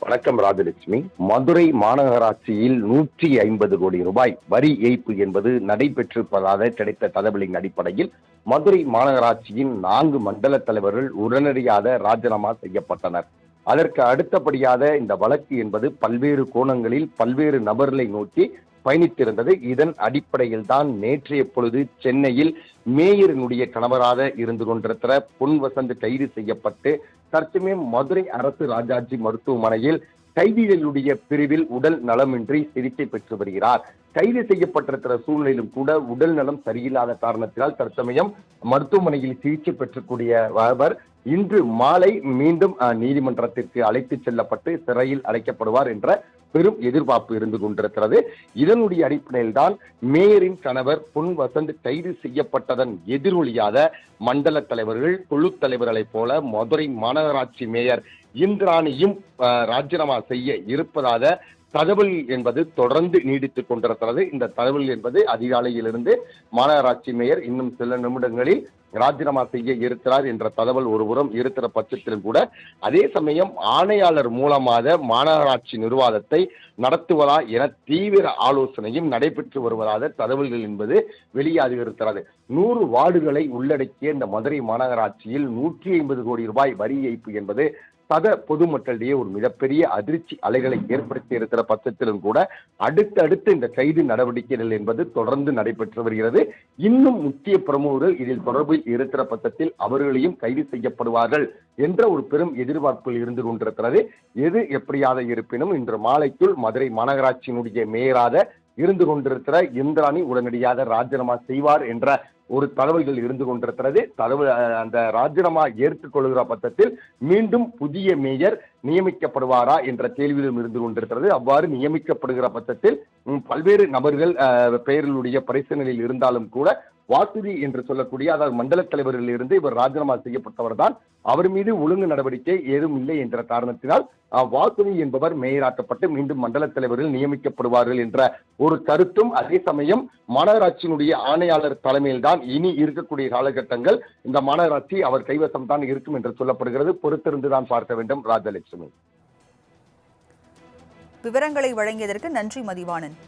வணக்கம் ராஜலட்சுமி. மதுரை மாநகராட்சியில் 150 கோடி ரூபாய் வரி ஏய்ப்பு என்பது நடைபெற்றிருப்பதாக கிடைத்த தகவலின் அடிப்படையில் மதுரை மாநகராட்சியின் 4 மண்டல தலைவர்கள் உடனடியாக ராஜினாமா செய்யப்பட்டனர். அதற்கு அடுத்தபடியாக இந்த வழக்கு என்பது பல்வேறு கோணங்களில் பல்வேறு நபர்களை நோக்கி பயணித்திருந்தது. இதன் அடிப்படையில் தான் நேற்றைய பொழுது சென்னையில் மேயரினுடைய கணவராக இருந்து கொண்டிருக்கிற பொன் வசந்த் கைது செய்யப்பட்டு தற்சமயம் மதுரை அரசு ராஜாஜி மருத்துவமனையில் கைதிகளுடைய பிரிவில் உடல் நலமின்றி சிகிச்சை பெற்று வருகிறார். கைது செய்யப்பட்டிருக்கிற சூழ்நிலையிலும் கூட உடல் நலம் சரியில்லாத காரணத்தினால் தற்சமயம் மருத்துவமனையில் சிகிச்சை பெற்றக்கூடிய அவர் இன்று மாலை மீண்டும் நீதிமன்றத்திற்கு அழைத்து செல்லப்பட்டு சிறையில் அடைக்கப்படுவார் என்ற பெரும் எதிர்பார்ப்பு இருந்து கொண்டிருக்கிறது. இதனுடைய அடிப்படையில் தான் மேயரின் கணவர் பொன் வசந்த் கைது செய்யப்பட்டதன் எதிரொலியாக மண்டல தலைவர்கள் குழு தலைவர்களைப் போல மதுரை மாநகராட்சி மேயர் இந்திராணியும் ராஜினாமா செய்ய இருப்பதாக தகவல் என்பது தொடர்ந்து நீடித்துக் கொண்டிருக்கிறது. இந்த தகவல் என்பது அதிகாலையிலிருந்து மாநகராட்சி மேயர் இன்னும் சில நிமிடங்களில் ராஜினாமா செய்ய இருக்கிறார் என்ற தகவல் ஒருபுறம் இருக்கிற பட்சத்திலும் கூட அதே சமயம் ஆணையாளர் மூலமாக மாநகராட்சி நிர்வாகத்தை நடத்துவதா என தீவிர ஆலோசனையும் நடைபெற்று வருவதாக தகவல்கள் என்பது வெளியாகி இருக்கிறது. 100 வார்டுகளை உள்ளடக்கிய இந்த மதுரை மாநகராட்சியில் 150 கோடி ரூபாய் வரி ஏய்ப்பு என்பது பொதுமக்களிடையே ஒரு மிகப்பெரிய அதிர்ச்சி அலைகளை ஏற்படுத்தி இருக்கிற பட்சத்திலும் கூட அடுத்தடுத்து இந்த கைது நடவடிக்கைகள் என்பது தொடர்ந்து நடைபெற்று வருகிறது. இன்னும் முக்கிய பிரமுகர்கள் இதில் தொடர்பில் இருக்கிற பட்சத்தில் அவர்களையும் கைது செய்யப்படுவார்கள் என்ற ஒரு பெரும் எதிர்பார்ப்பில் இருந்து கொண்டிருக்கிறது. எது எப்படியாக இருப்பினும் இன்று மாலைக்குள் மதுரை மாநகராட்சியினுடைய மேயராக இருந்து கொண்டிருக்கிற இந்திராணி உடனடியாக ராஜினாமா செய்வார் என்ற ஒரு தகவல்கள் இருந்து கொண்டிருக்கிறது. அந்த ராஜினாமா ஏற்றுக்கொள்கிற பட்சத்தில் மீண்டும் புதிய மேயர் நியமிக்கப்படுவாரா என்ற கேள்வியிலும் இருந்து கொண்டிருக்கிறது. அவ்வாறு நியமிக்கப்படுகிற பட்சத்தில் பல்வேறு நபர்கள் பெயர்களுடைய பரிசீலனையில் இருந்தாலும் கூட வாசுதி என்று சொல்லக்கூடிய அதாவது மண்டல தலைவரில் இருந்து இவர் ராஜினாமா செய்யப்பட்டவர் தான். அவர் மீது ஒழுங்கு நடவடிக்கை ஏதும் இல்லை என்ற காரணத்தினால் வாசுதி என்பவர் மேயராக்கப்பட்டு மீண்டும் மண்டல தலைவர்கள் நியமிக்கப்படுவார்கள் என்ற ஒரு கருத்தும் அதே சமயம் மாநகராட்சியினுடைய ஆணையாளர் தலைமையில் தான் இனி இருக்கக்கூடிய காலகட்டங்கள் இந்த மாநகராட்சி அவர் கைவசம் தான் இருக்கும் என்று சொல்லப்படுகிறது. பொறுத்திருந்துதான் பார்க்க வேண்டும். ராஜலட்சுமி, விவரங்களை வழங்கியதற்கு நன்றி மதிவாணன்.